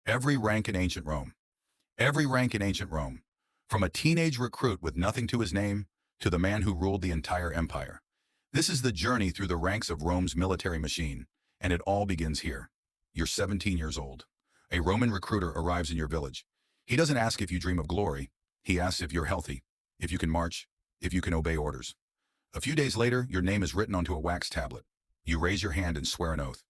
Every rank in ancient Rome. Every rank in ancient Rome. From a teenage recruit with nothing to his name to the man who ruled the entire empire. This is the journey through the ranks of Rome's military machine, and it all begins here. You're 17 years old. A Roman recruiter arrives in your village. He doesn't ask if you dream of glory. He asks if you're healthy, if you can march, if you can obey orders. A few days later, your name is written onto a wax tablet. You raise your hand and swear an oath.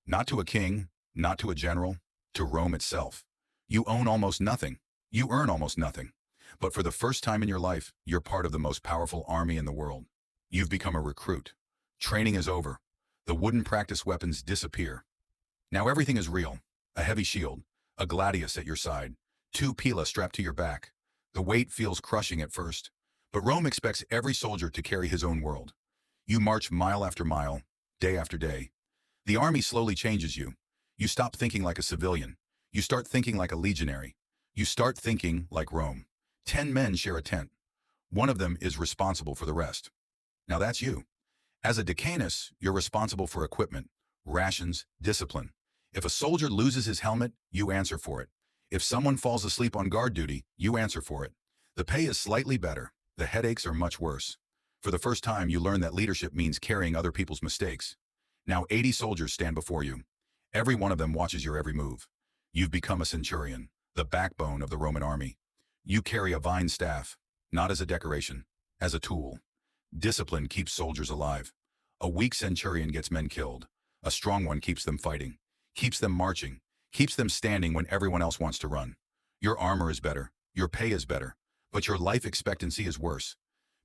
Not to a king, not to a general, to Rome itself. You own almost nothing. You earn almost nothing. But for the first time in your life, you're part of the most powerful army in the world. You've become a recruit. Training is over. The wooden practice weapons disappear. Now everything is real. A heavy shield, a gladius at your side, 2 pila strapped to your back. The weight feels crushing at first, but Rome expects every soldier to carry his own world. You march mile after mile, day after day. The army slowly changes you. You stop thinking like a civilian. You start thinking like a legionary. You start thinking like Rome. 10 men share a tent. One of them is responsible for the rest. Now that's you. As a Decanus, you're responsible for equipment, rations, discipline. If a soldier loses his helmet, you answer for it. If someone falls asleep on guard duty, you answer for it. The pay is slightly better. The headaches are much worse. For the first time, you learn that leadership means carrying other people's mistakes. Now 80 soldiers stand before you. Every one of them watches your every move. You've become a centurion, the backbone of the Roman army. You carry a vine staff, not as a decoration, as a tool. Discipline keeps soldiers alive. A weak centurion gets men killed. A strong one keeps them fighting, keeps them marching, keeps them standing when everyone else wants to run. Your armor is better, your pay is better, but your life expectancy is worse.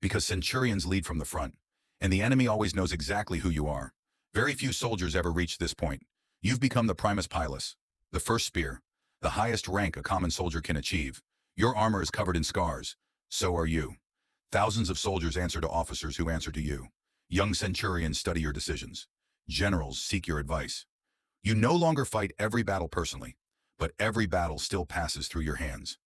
Because centurions lead from the front, and the enemy always knows exactly who you are. Very few soldiers ever reach this point. You've become the Primus Pilus, the first spear, the highest rank a common soldier can achieve. Your armor is covered in scars. So are you. Thousands of soldiers answer to officers who answer to you. Young centurions study your decisions. Generals seek your advice. You no longer fight every battle personally, but every battle still passes through your hands.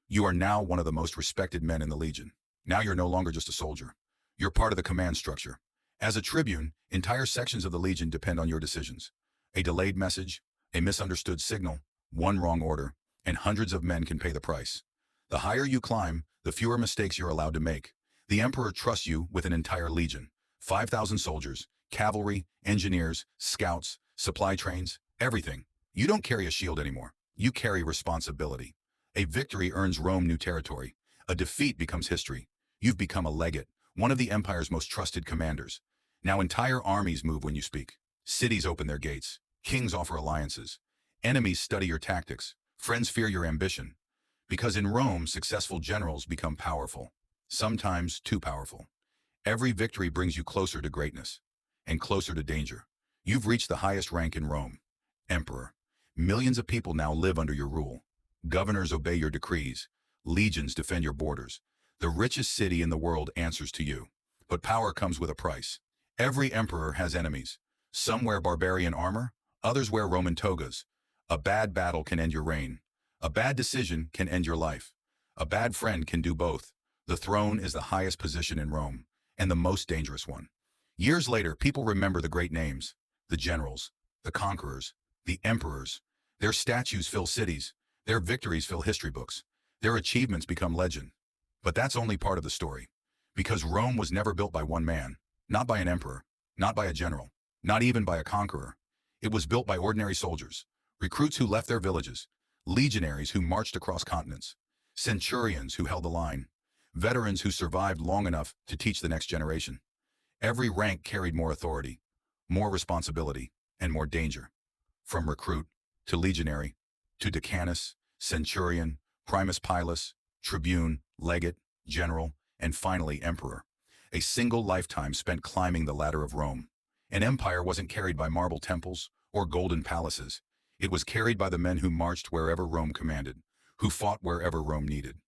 You are now one of the most respected men in the legion. Now you're no longer just a soldier. You're part of the command structure. As a tribune, entire sections of the legion depend on your decisions. A delayed message, a misunderstood signal, one wrong order, and hundreds of men can pay the price. The higher you climb, the fewer mistakes you're allowed to make. The emperor trusts you with an entire legion, 5,000 soldiers, cavalry, engineers, scouts, supply trains, everything. You don't carry a shield anymore. You carry responsibility. A victory earns Rome new territory. A defeat becomes history. You've become a legate, one of the empire's most trusted commanders. Now entire armies move when you speak. Cities open their gates. Kings offer alliances. Enemies study your tactics. Friends fear your ambition. Because in Rome, successful generals become powerful. Sometimes too powerful. Every victory brings you closer to greatness and closer to danger. You've reached the highest rank in Rome, emperor. Millions of people now live under your rule. Governors obey your decrees. Legions defend your borders. The richest city in the world answers to you. But power comes with a price. Every emperor has enemies. Some wear barbarian armor, others wear Roman togas. A bad battle can end your reign. A bad decision can end your life. A bad friend can do both. The throne is the highest position in Rome, and the most dangerous one. Years later, people remember the great names, the generals, the conquerors, the emperors. Their statues fill cities. Their victories fill history books. Their achievements become legend. But that's only part of the story. Because Rome was never built by one man, not by an emperor, not by a general, not even by a conqueror. It was built by ordinary soldiers, recruits who left their villages, legionaries who marched across continents, centurions who held the line, veterans who survived long enough to teach the next generation. Every rank carried more authority, more responsibility, and more danger. From recruit to legionary to Decanus, centurion, Primus Pilus, tribune, legate, general, and finally emperor. A single lifetime spent climbing the ladder of Rome. An empire wasn't carried by marble temples or golden palaces. It was carried by the men who marched wherever Rome commanded, who fought wherever Rome needed.